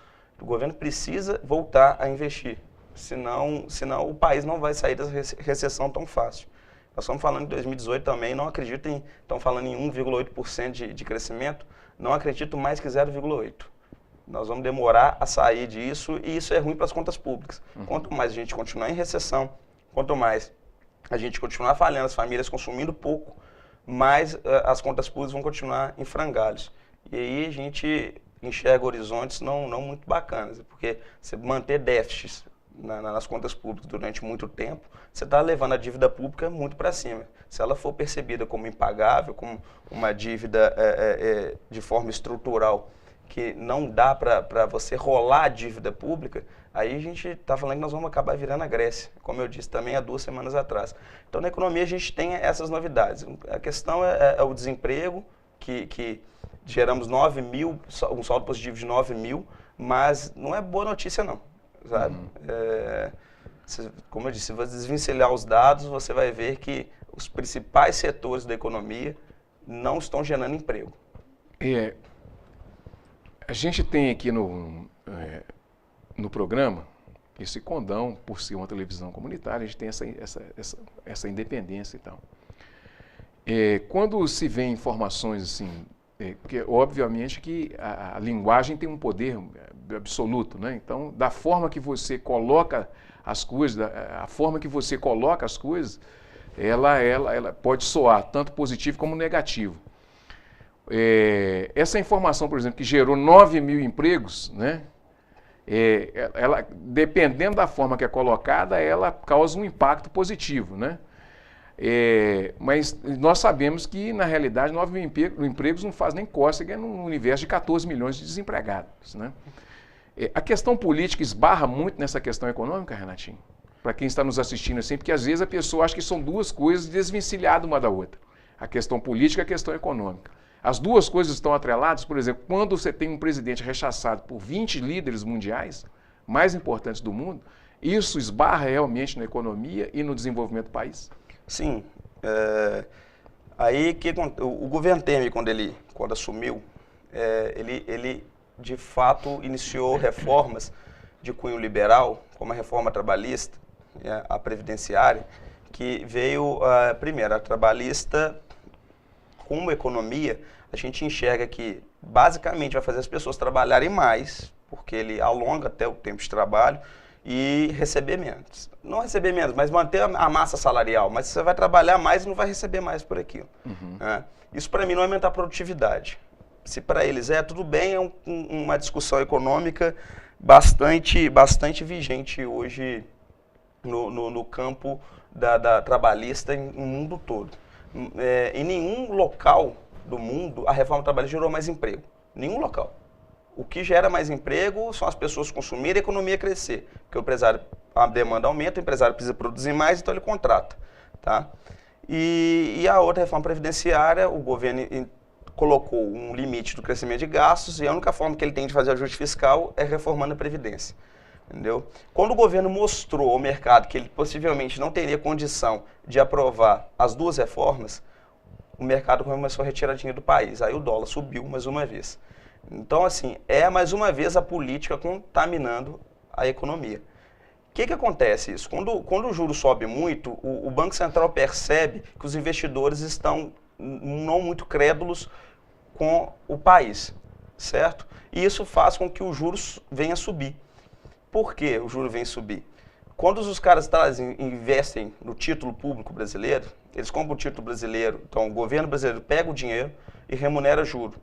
O governo precisa voltar a investir, senão o país não vai sair dessa recessão tão fácil. Nós estamos falando em 2018 também, não acredito estão falando em 1,8% de crescimento, não acredito mais que 0,8%. Nós vamos demorar a sair disso e isso é ruim para as contas públicas. Quanto mais a gente continuar em recessão, quanto mais a gente continuar falhando, as famílias consumindo pouco, mais as contas públicas vão continuar em frangalhos. E aí a gente enxerga horizontes não muito bacanas, porque você manter déficits nas contas públicas durante muito tempo, você está levando a dívida pública muito para cima. Se ela for percebida como impagável, como uma dívida de forma estrutural, que não dá para você rolar a dívida pública, aí a gente está falando que nós vamos acabar virando a Grécia, como eu disse também há 2 semanas atrás. Então, na economia, a gente tem essas novidades. A questão é o desemprego, que geramos 9 mil, um saldo positivo de 9 mil, mas não é boa notícia, não. Sabe? Como eu disse, se você desvencilhar os dados, você vai ver que os principais setores da economia não estão gerando emprego. A gente tem aqui no programa esse condão, por ser uma televisão comunitária, a gente tem essa independência e tal. Quando se vê informações assim, porque obviamente que a linguagem tem um poder absoluto, né? Então, da forma que você coloca as coisas, a forma que você coloca as coisas, ela pode soar tanto positivo como negativo. Essa informação, por exemplo, que gerou 9 mil empregos, né? Ela, dependendo da forma que é colocada, ela causa um impacto positivo, né? Mas nós sabemos que, na realidade, 9 mil empregos não faz nem cócega num universo de 14 milhões de desempregados, né? A questão política esbarra muito nessa questão econômica, Renatinho? Para quem está nos assistindo assim, porque às vezes a pessoa acha que são duas coisas desvencilhadas uma da outra. A questão política e a questão econômica. As duas coisas estão atreladas. Por exemplo, quando você tem um presidente rechaçado por 20 líderes mundiais, mais importantes do mundo, isso esbarra realmente na economia e no desenvolvimento do país? Sim. Aí o governo Temer, quando assumiu, ele de fato iniciou reformas de cunho liberal, como a reforma trabalhista, a previdenciária, que veio, primeiro, a trabalhista, como economia, a gente enxerga que basicamente vai fazer as pessoas trabalharem mais, porque ele alonga até o tempo de trabalho, e receber menos. Não receber menos, mas manter a massa salarial. Mas você vai trabalhar mais e não vai receber mais por aquilo. Isso para mim não é aumentar a produtividade. Se para eles tudo bem, é uma discussão econômica bastante vigente hoje no campo da trabalhista no mundo todo. Em nenhum local do mundo a reforma trabalhista gerou mais emprego. Nenhum local. O que gera mais emprego são as pessoas consumirem e a economia crescer. Porque a demanda aumenta, o empresário precisa produzir mais, então ele contrata. Tá? E a outra reforma previdenciária, o governo colocou um limite do crescimento de gastos e a única forma que ele tem de fazer ajuste fiscal é reformando a Previdência. Entendeu? Quando o governo mostrou ao mercado que ele possivelmente não teria condição de aprovar as duas reformas, o mercado começou a retirar dinheiro do país. Aí o dólar subiu mais uma vez. Então, assim, mais uma vez a política contaminando a economia. O que acontece isso? Quando o juro sobe muito, o Banco Central percebe que os investidores estão não muito crédulos com o país, certo? E isso faz com que os juros venham a subir. Por que o juro vem subir? Quando os caras investem no título público brasileiro, eles compram o título brasileiro, então o governo brasileiro pega o dinheiro e remunera juro.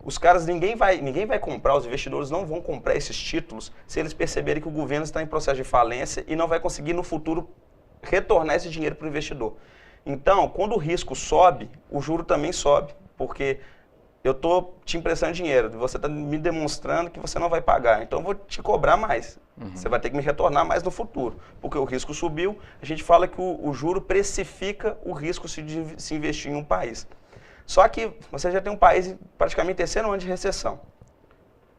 Os caras, ninguém vai comprar, os investidores não vão comprar esses títulos se eles perceberem que o governo está em processo de falência e não vai conseguir no futuro retornar esse dinheiro para o investidor. Então, quando o risco sobe, o juro também sobe, porque eu estou te emprestando dinheiro, você está me demonstrando que você não vai pagar, então eu vou te cobrar mais. Você vai ter que me retornar mais no futuro, porque o risco subiu. A gente fala que o juro precifica o risco de se investir em um país. Só que você já tem um país praticamente terceiro ano de recessão,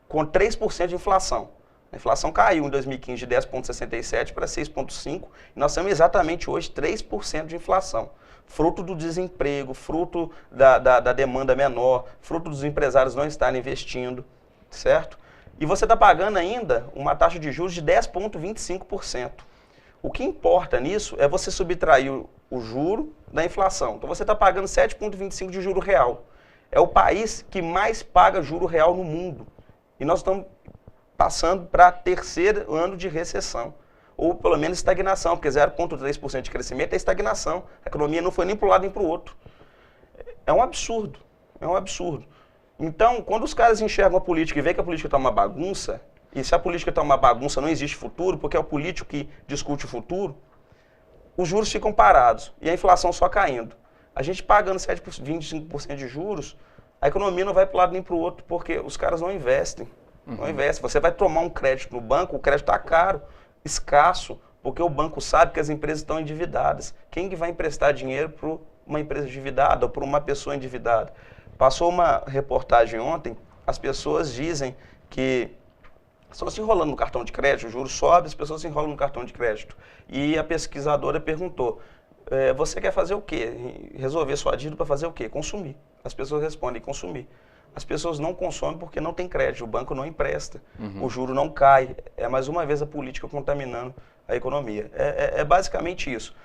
com 3% de inflação. A inflação caiu em 2015 de 10,67 para 6,5 e nós temos exatamente hoje 3% de inflação. Fruto do desemprego, fruto da demanda menor, fruto dos empresários não estarem investindo, certo? E você está pagando ainda uma taxa de juros de 10,25%. O que importa nisso é você subtrair o juro da inflação. Então você está pagando 7,25% de juro real. É o país que mais paga juro real no mundo. E nós estamos passando para terceiro ano de recessão. Ou pelo menos estagnação, porque 0,3% de crescimento é estagnação. A economia não foi nem para um lado nem para o outro. É um absurdo. É um absurdo. Então, quando os caras enxergam a política e veem que a política está uma bagunça, e se a política está uma bagunça não existe futuro, porque é o político que discute o futuro, os juros ficam parados e a inflação só caindo. A gente pagando 25% de juros, a economia não vai para um lado nem para o outro, porque os caras não investem. Não investem. Você vai tomar um crédito no banco, o crédito está caro, escasso, porque o banco sabe que as empresas estão endividadas. Quem que vai emprestar dinheiro para uma empresa endividada ou para uma pessoa endividada? Passou uma reportagem ontem, as pessoas dizem que estão se enrolando no cartão de crédito, o juros sobe, as pessoas se enrolam no cartão de crédito. E a pesquisadora perguntou, você quer fazer o quê? Resolver sua dívida para fazer o quê? Consumir. As pessoas respondem, consumir. As pessoas não consomem porque não tem crédito, o banco não empresta, o juro não cai. É mais uma vez a política contaminando a economia. É basicamente isso.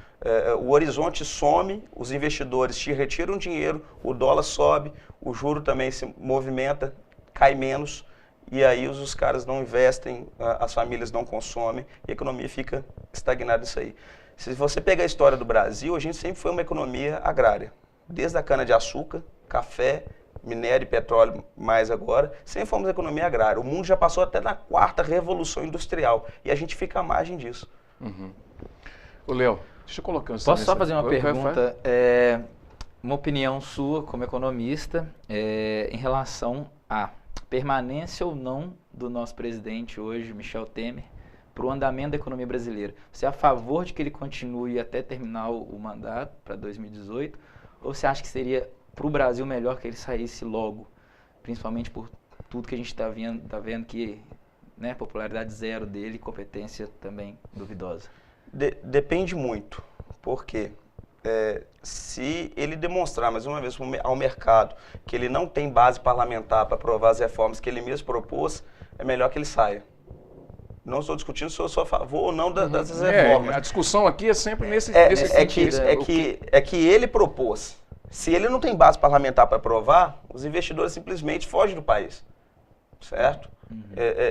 O horizonte some, os investidores te retiram dinheiro, o dólar sobe, o juro também se movimenta, cai menos, e aí os caras não investem, as famílias não consomem, e a economia fica estagnada nisso aí. Se você pegar a história do Brasil, a gente sempre foi uma economia agrária. Desde a cana-de-açúcar, café, minério e petróleo, mais agora, sempre fomos economia agrária. O mundo já passou até na 4ª revolução industrial, e a gente fica à margem disso. Ô, Léo, deixa eu colocar... Posso só fazer uma pergunta? Uma opinião sua como economista em relação à permanência ou não do nosso presidente hoje, Michel Temer, para o andamento da economia brasileira. Você é a favor de que ele continue até terminar o mandato, para 2018, ou você acha que seria para o Brasil melhor que ele saísse logo, principalmente por tudo que a gente está vendo que, né, popularidade zero dele, competência também duvidosa? Depende muito, porque se ele demonstrar, mais uma vez, ao mercado que ele não tem base parlamentar para aprovar as reformas que ele mesmo propôs, é melhor que ele saia. Não estou discutindo se eu sou a favor ou não das reformas. A discussão aqui é sempre nesse sentido. É que ele propôs. Se ele não tem base parlamentar para aprovar, os investidores simplesmente fogem do país, certo?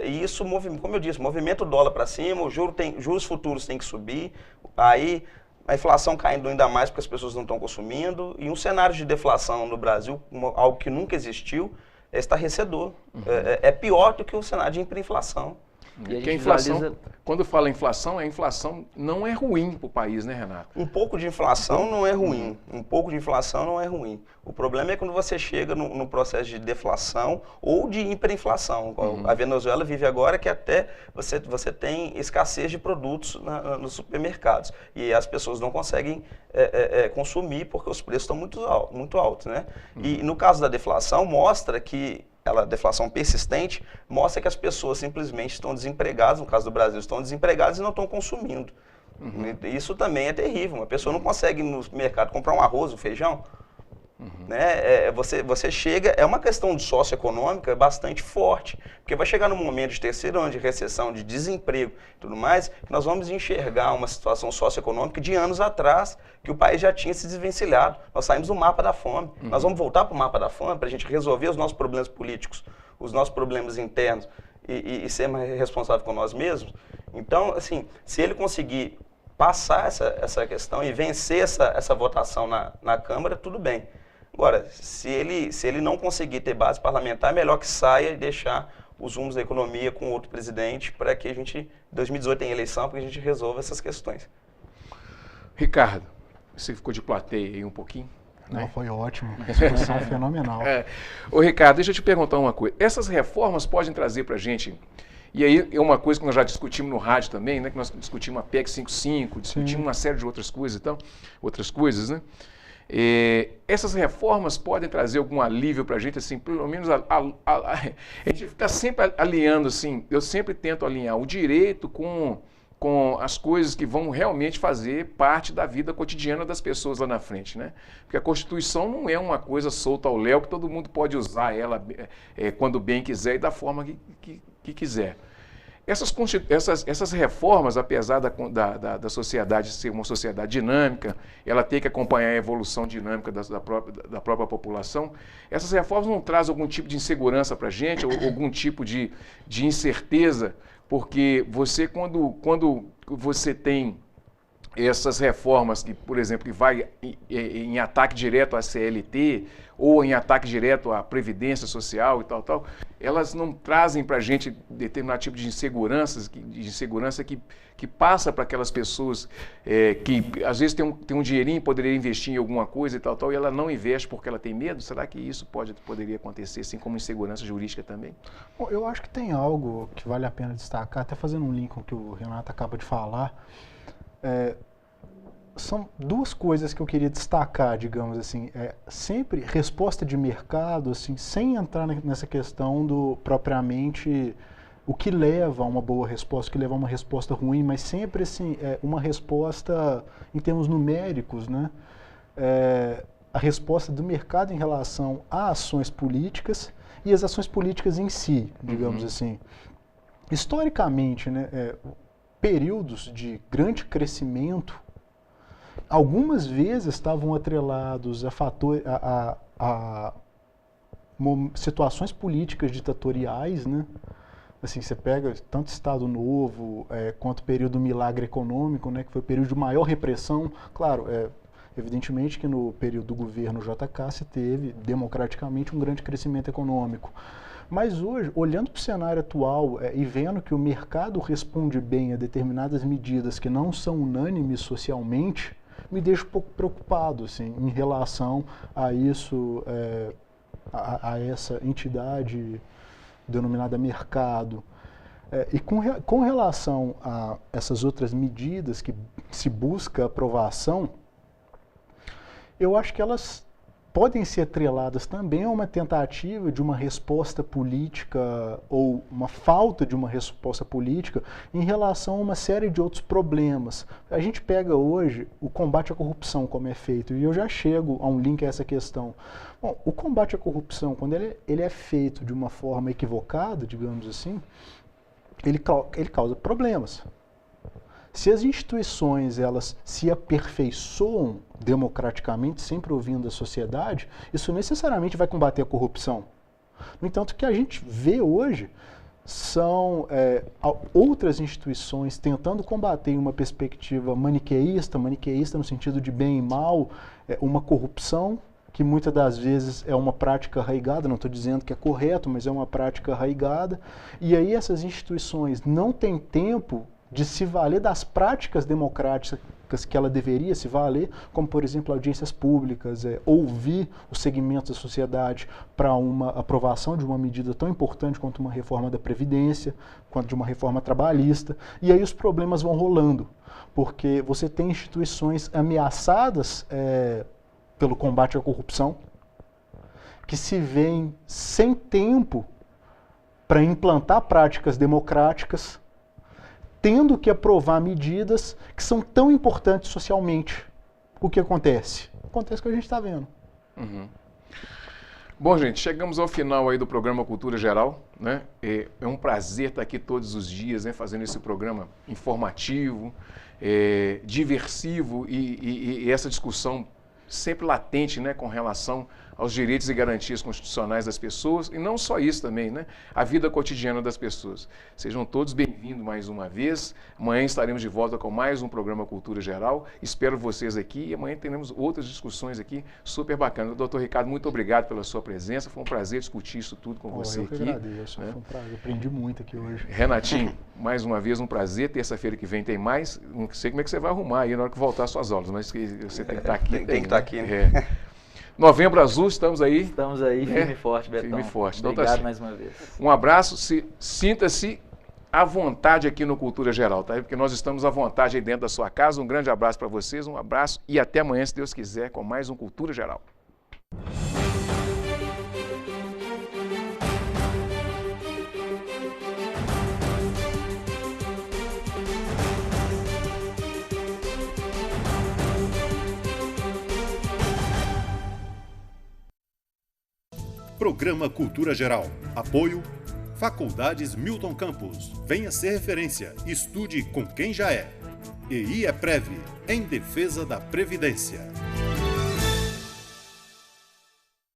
E isso, como eu disse, movimenta o dólar para cima, os juros futuros têm que subir, aí a inflação caindo ainda mais porque as pessoas não estão consumindo, e um cenário de deflação no Brasil, algo que nunca existiu, é estarrecedor. É pior do que o cenário de hiperinflação. Porque a inflação, quando fala inflação, a inflação não é ruim para o país, né, Renato? Um pouco de inflação não é ruim. Um pouco de inflação não é ruim. O problema é quando você chega no processo de deflação ou de hiperinflação. A Venezuela vive agora que até você tem escassez de produtos nos supermercados. E as pessoas não conseguem consumir porque os preços estão muito altos, né? E no caso da deflação, mostra que a deflação persistente mostra que as pessoas simplesmente estão desempregadas, no caso do Brasil, estão desempregadas e não estão consumindo. Isso também é terrível. Uma pessoa não consegue no mercado comprar um arroz, um feijão. Né? Você chega, é uma questão de socioeconômica bastante forte, porque vai chegar num momento de terceiro ano de recessão, de desemprego e tudo mais, que nós vamos enxergar uma situação socioeconômica de anos atrás, que o país já tinha se desvencilhado. Nós saímos do mapa da fome. Nós vamos voltar para o mapa da fome para a gente resolver os nossos problemas políticos, os nossos problemas internos e ser mais responsável com nós mesmos. Então, assim, se ele conseguir passar essa questão e vencer essa votação na Câmara, tudo bem. Agora, se ele não conseguir ter base parlamentar, é melhor que saia e deixar os rumos da economia com outro presidente para que a gente, em 2018 tem eleição, para que a gente resolva essas questões. Ricardo, você ficou de plateia aí um pouquinho? Não, foi ótimo, uma discussão fenomenal. Ô Ricardo, deixa eu te perguntar uma coisa. Essas reformas podem trazer para a gente, e aí é uma coisa que nós já discutimos no rádio também, né? Que nós discutimos a PEC 55, discutimos uma série de outras coisas, né? Essas reformas podem trazer algum alívio para a gente, assim, pelo menos a gente fica sempre alinhando, assim, eu sempre tento alinhar o direito com as coisas que vão realmente fazer parte da vida cotidiana das pessoas lá na frente, né? Porque a Constituição não é uma coisa solta ao léu que todo mundo pode usar ela quando bem quiser e da forma que quiser. Essas reformas, apesar da sociedade ser uma sociedade dinâmica, ela ter que acompanhar a evolução dinâmica da própria população, essas reformas não trazem algum tipo de insegurança para a gente, ou algum tipo de incerteza, porque você, quando você tem essas reformas que, por exemplo, que vai em ataque direto à CLT ou em ataque direto à Previdência Social e tal, elas não trazem para a gente determinado tipo de insegurança que passa para aquelas pessoas que às vezes tem um dinheirinho, poderia investir em alguma coisa e tal, e ela não investe porque ela tem medo. Será que isso poderia acontecer, assim como insegurança jurídica também? Bom, eu acho que tem algo que vale a pena destacar, até fazendo um link com o que o Renato acaba de falar. São duas coisas que eu queria destacar, digamos assim. Sempre resposta de mercado, assim, sem entrar nessa questão do propriamente o que leva a uma boa resposta, o que leva a uma resposta ruim, mas sempre assim, uma resposta em termos numéricos, né? A resposta do mercado em relação a ações políticas e as ações políticas em si, digamos assim. Historicamente, né, períodos de grande crescimento algumas vezes estavam atrelados a situações políticas ditatoriais, né? Assim, você pega tanto Estado Novo quanto o período do milagre econômico, né, que foi o período de maior repressão. Claro, evidentemente que no período do governo JK se teve democraticamente um grande crescimento econômico. Mas hoje, olhando para o cenário atual e vendo que o mercado responde bem a determinadas medidas que não são unânimes socialmente, me deixa um pouco preocupado, assim, em relação a isso, a essa entidade denominada mercado. E com relação a essas outras medidas que se busca aprovação, eu acho que elas podem ser atreladas também a uma tentativa de uma resposta política ou uma falta de uma resposta política em relação a uma série de outros problemas. A gente pega hoje o combate à corrupção como é feito, e eu já chego a um link a essa questão. Bom, o combate à corrupção, quando ele é feito de uma forma equivocada, digamos assim, ele causa problemas. Se as instituições elas se aperfeiçoam democraticamente, sempre ouvindo a sociedade, isso necessariamente vai combater a corrupção. No entanto, o que a gente vê hoje são outras instituições tentando combater em uma perspectiva maniqueísta no sentido de bem e mal, uma corrupção que muitas das vezes é uma prática arraigada, não estou dizendo que é correto, mas é uma prática arraigada, e aí essas instituições não têm tempo de se valer das práticas democráticas que ela deveria se valer, como, por exemplo, audiências públicas, ouvir os segmentos da sociedade para uma aprovação de uma medida tão importante quanto uma reforma da Previdência, quanto de uma reforma trabalhista, e aí os problemas vão rolando, porque você tem instituições ameaçadas pelo combate à corrupção, que se veem sem tempo para implantar práticas democráticas, tendo que aprovar medidas que são tão importantes socialmente. O que acontece? Acontece o que a gente está vendo. Uhum. Bom, gente, chegamos ao final aí do programa Cultura Geral, né? É um prazer estar aqui todos os dias, né, fazendo esse programa informativo, diversivo e essa discussão sempre latente, né, com relação aos direitos e garantias constitucionais das pessoas, e não só isso também, né, a vida cotidiana das pessoas. Sejam todos bem-vindos mais uma vez. Amanhã estaremos de volta com mais um programa Cultura Geral. Espero vocês aqui e amanhã teremos outras discussões aqui super bacanas. Doutor Ricardo, muito obrigado pela sua presença. Foi um prazer discutir isso tudo com você aqui. Eu que agradeço, né? Foi um prazer. Aprendi muito aqui hoje. Renatinho, mais uma vez um prazer. Terça-feira que vem tem mais. Não sei como é que você vai arrumar aí na hora que voltar às suas aulas, mas você tem que estar aqui. Tem que estar aqui, né? Novembro Azul, estamos aí. Estamos aí, firme e forte, Betão. Firme e forte. Então, obrigado tá, mais uma vez. Um abraço, sinta-se à vontade aqui no Cultura Geral, tá? Porque nós estamos à vontade aí dentro da sua casa. Um grande abraço para vocês, um abraço e até amanhã, se Deus quiser, com mais um Cultura Geral. Programa Cultura Geral. Apoio Faculdades Milton Campos. Venha ser referência. Estude com quem já é. EI é Prev, em defesa da Previdência.